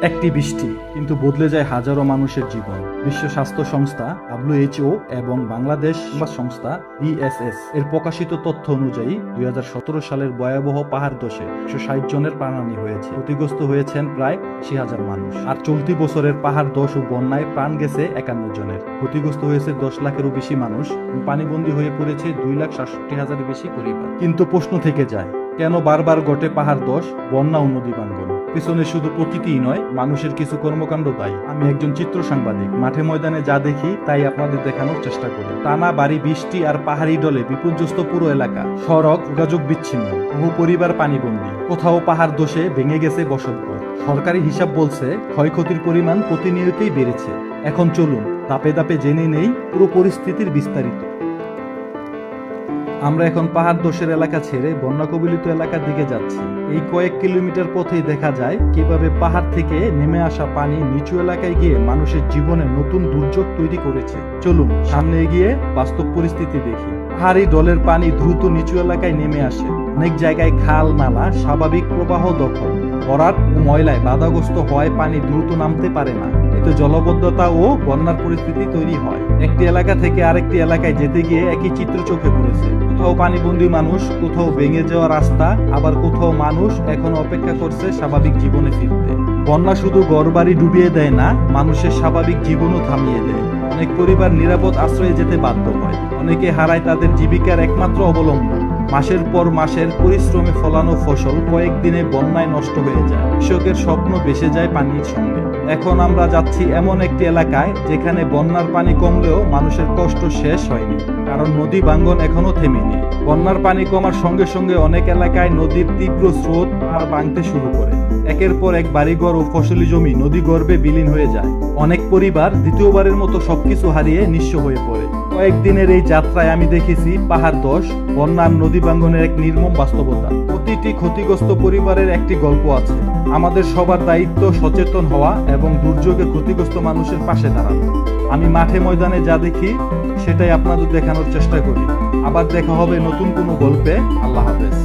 একটি বৃষ্টি কিন্তু বদলে যায় হাজারো মানুষের জীবন। বিশ্ব স্বাস্থ্য সংস্থা WHO এবং বাংলাদেশ সংবাদ সংস্থা BSS এর প্রকাশিত তথ্য অনুযায়ী 2017 সালের ভয়াবহ পাহাড় ধসে 160 জনের প্রাণহানি হয়েছে। ক্ষতিগ্রস্ত হয়েছেন প্রায় 80,000 মানুষ। আর চলতি বছরের পাহাড় ধস ও বন্যায় প্রাণ গেছে 51 জনের। ক্ষতিগ্রস্ত হয়েছে 10 লাখেরও বেশি মানুষ। পানিবন্দী হয়ে পড়েছে 2,67,000-এর বেশি পরিবার। কিন্তু প্রশ্ন থেকে যায়, কেন বারবার ঘটে পাহাড় ধস, বন্যা ও নদী ভাঙ্গন? পিছনে শুধু প্রকৃতিই নয়, মানুষের কিছু কর্মকাণ্ড দায়ী। আমি একজন চিত্র সাংবাদিক, মাঠে ময়দানে যা দেখি তাই আপনাদের দেখানোর চেষ্টা করি। টানা ভারী বৃষ্টি আর পাহাড়ি ডলে বিপর্যস্ত পুরো এলাকা, সড়ক যোগাযোগ বিচ্ছিন্ন, বহু পরিবার পানিবন্দী, কোথাও পাহাড় ধসে ভেঙে গেছে বসতঘর। সরকারি হিসাব বলছে ক্ষয়ক্ষতির পরিমাণ প্রতিনিয়তই বেড়েছে। এখন চলুন ধাপে ধাপে জেনে নেই পুরো পরিস্থিতির বিস্তারিত। আমরা এখন পাহাড় ধসের এলাকা ছেড়ে বন্যা কবলিত এলাকার দিকে যাচ্ছি। এই কয়েক কিলোমিটার পথেই দেখা যায় কিভাবে পাহাড় থেকে নেমে আসা পানি নিচু এলাকায় গিয়ে মানুষের জীবনে নতুন দুর্যোগ তৈরি করেছে। চলুন সামনে এগিয়ে বাস্তব পরিস্থিতি দেখি। পাহাড়ি ডলের পানি দ্রুত নিচু এলাকায় নেমে আসে। অনেক জায়গায় খাল নালা স্বাভাবিক প্রবাহ দখল, ভরাট ও ময়লায় বাধাগ্রস্ত হওয়ায় পানি দ্রুত নামতে পারে না। এতে জলবদ্ধতা ও বন্যার পরিস্থিতি তৈরি হয়। একটি এলাকা থেকে আরেকটি এলাকায় যেতে গিয়ে একই চিত্র চোখে পড়েছে। কোথাও পানিবন্দী মানুষ, কোথাও ভেঙে যাওয়া রাস্তা, আবার কোথাও মানুষ এখন অপেক্ষা করছে স্বাভাবিক জীবনে ফিরতে। বন্যা শুধু ঘরবাড়ি ডুবিয়ে দেয় না, মানুষের স্বাভাবিক জীবনও থামিয়ে দেয়। অনেক পরিবার নিরাপদ আশ্রয়ে যেতে বাধ্য হয়। অনেকে হারায় তাদের জীবিকার একমাত্র অবলম্বন। মাসের পর মাসের পরিশ্রমে ফলানো ফসল কয়েকদিনে বন্যায় নষ্ট হয়ে যায়। কৃষকের স্বপ্ন ভেসে যায় পানির সঙ্গে। এখন আমরা যাচ্ছি এমন একটি এলাকায় যেখানে বন্যার পানি কমলেও মানুষের কষ্ট শেষ হয়নি, কারণ নদী ভাঙ্গন এখনো থেমেনি। বন্যার পানি কমার সঙ্গে সঙ্গে অনেক এলাকায় নদীর তীব্র স্রোত আর ভাঙতে শুরু করে। একের পর এক বাড়িঘর ও ফসলি জমি নদী গর্ভে বিলীন হয়ে যায়। অনেক পরিবার দ্বিতীয়বারের মতো সবকিছু হারিয়ে নিঃস্ব হয়ে পড়ে। কয়েকদিনের এই যাত্রায় আমি দেখেছি পাহাড় ধস, বন্যার নদী ভাঙ্গনের এক নির্মম বাস্তবতা। প্রতিটি ক্ষতিগ্রস্ত পরিবারের একটি গল্প আছে। আমাদের সবার দায়িত্ব সচেতন হওয়া এবং দুর্যোগে ক্ষতিগ্রস্ত মানুষের পাশে দাঁড়ানো। আমি মাঠে ময়দানে যা দেখি সেটাই আপনাদের দেখানোর চেষ্টা করি। আবার দেখা হবে নতুন কোনো গল্পে। আল্লাহ হাফেজ।